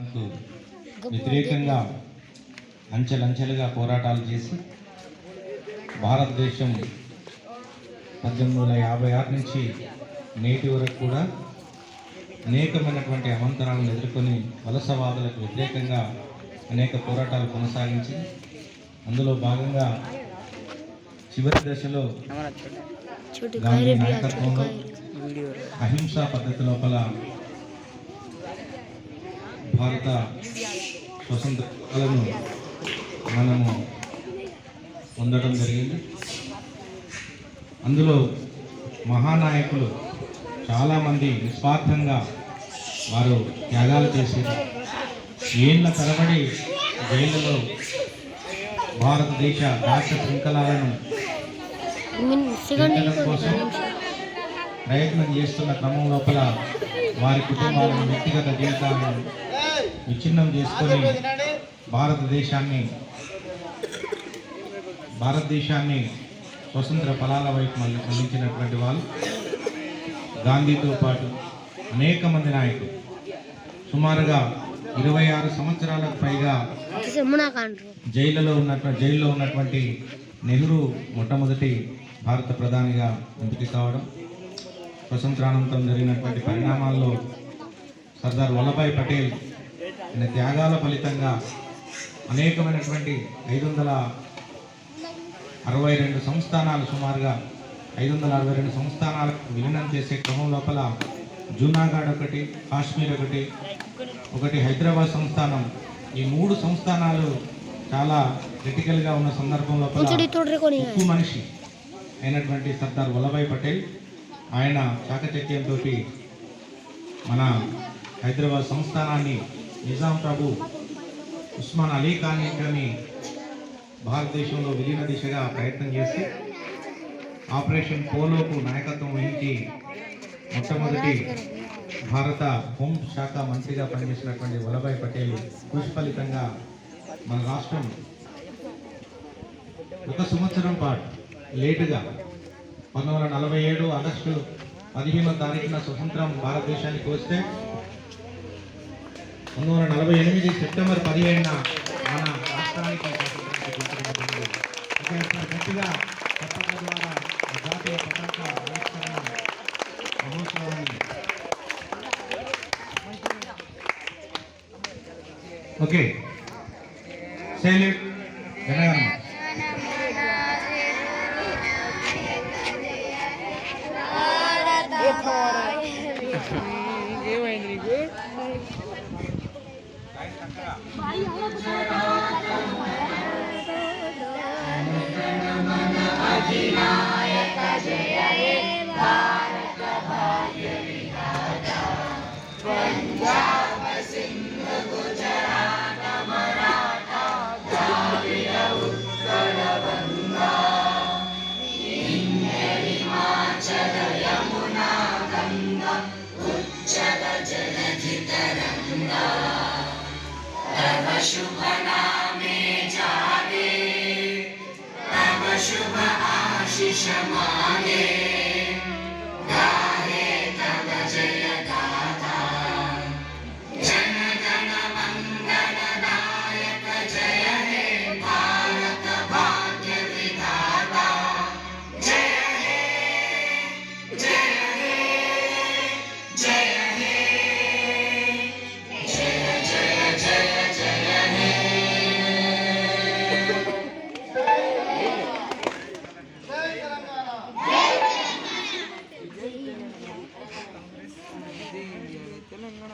నిజాంకు వ్యతిరేకంగా అంచెలంచెలుగా పోరాటాలు చేసి భారతదేశం 1856 నుంచి నేటి వరకు కూడా అనేకమైనటువంటి అవంతరాలను ఎదుర్కొని వలసవాదులకు వ్యతిరేకంగా అనేక పోరాటాలు కొనసాగించి అందులో భాగంగా చివరి దశలో గాంధీ నాయకత్వంలో అహింసా పద్ధతి లోపల భారత స్వతంత్రాలను మనము పొందడం జరిగింది. అందులో మహానాయకులు చాలామంది నిస్వార్థంగా వారు త్యాగాలు చేసి ఏళ్ల తరబడి జైళ్ళలో భారతదేశ రాష్ట్ర శృంఖలాలను కోసం ప్రయత్నం చేస్తున్న క్రమం లోపల వారి కుటుంబాలను వ్యక్తిగత జీవితాలను విచ్ఛిన్నం చేసుకొని భారతదేశాన్ని స్వతంత్ర ఫలాల వైపు మళ్ళించినటువంటి వాళ్ళు గాంధీతో పాటు అనేక మంది నాయకులు సుమారుగా 26 సంవత్సరాలకు పైగా జైల్లో ఉన్నటువంటి నెహ్రూ మొట్టమొదటి భారత ప్రధానిగా ఎంపిక కావడం, స్వతంత్రానంతరం జరిగినటువంటి పరిణామాల్లో సర్దార్ వల్లభాయ్ పటేల్ అనే త్యాగాల ఫలితంగా అనేకమైనటువంటి 562 సంస్థానాలు సుమారుగా 562 సంస్థానాలకు విలీనం చేసే క్రమం లోపల జూనాగఢ్ ఒకటి, కాశ్మీర్ ఒకటి హైదరాబాద్ సంస్థానం, ఈ 3 సంస్థానాలు చాలా క్రిటికల్గా ఉన్న సందర్భం లోపల ఉక్కు మనిషి అయినటువంటి సర్దార్ వల్లభాయ్ పటేల్ ఆయన చాకచక్యంతో మన హైదరాబాద్ సంస్థానాన్ని నిజాం ప్రభు ఉస్మాన్ అలీ ఖాన్ భారతదేశంలో విలీన దిశగా ప్రయత్నం చేసి ఆపరేషన్ పోలోకు నాయకత్వం వహించి మొట్టమొదటి భారత హోంశాఖ మంత్రిగా పనిచేసినటువంటి వల్లభాయ్ పటేల్ కృషి ఫలితంగా మన రాష్ట్రం 1 సంవత్సరం పాటు లేటుగా 1947 ఆగస్టు 15వ తారీఖున స్వతంత్రం భారతదేశానికి వస్తే 1948 సెప్టెంబర్ 15న మన రాష్ట్రానికి గట్టిగా చప్పట్ల ద్వారా జాతీయ పతాక ఆవిష్కరణ మహోత్సవాన్ని ఓకే సెల్యూట్ జనగణమన ఏమైంది నీకు అధినాయక జయ హే భారత భాగ్య విధాత పంజాబ్ సింధ్ గుజరాత మరాఠా ద్రావిడ ఉత్కళ గంగా వింధ్య హిమాచల యమునా గంగా ఉచ్చల జలధి తరంగా तव शुभ नामे जागे तव शुभ आशीष मांगे गाहे तव जय गाथा जन गण मंगल नायक जय हे भारत भाग्य विधाता जय हे जय हे जय हे जय जय जय తెలంగాణ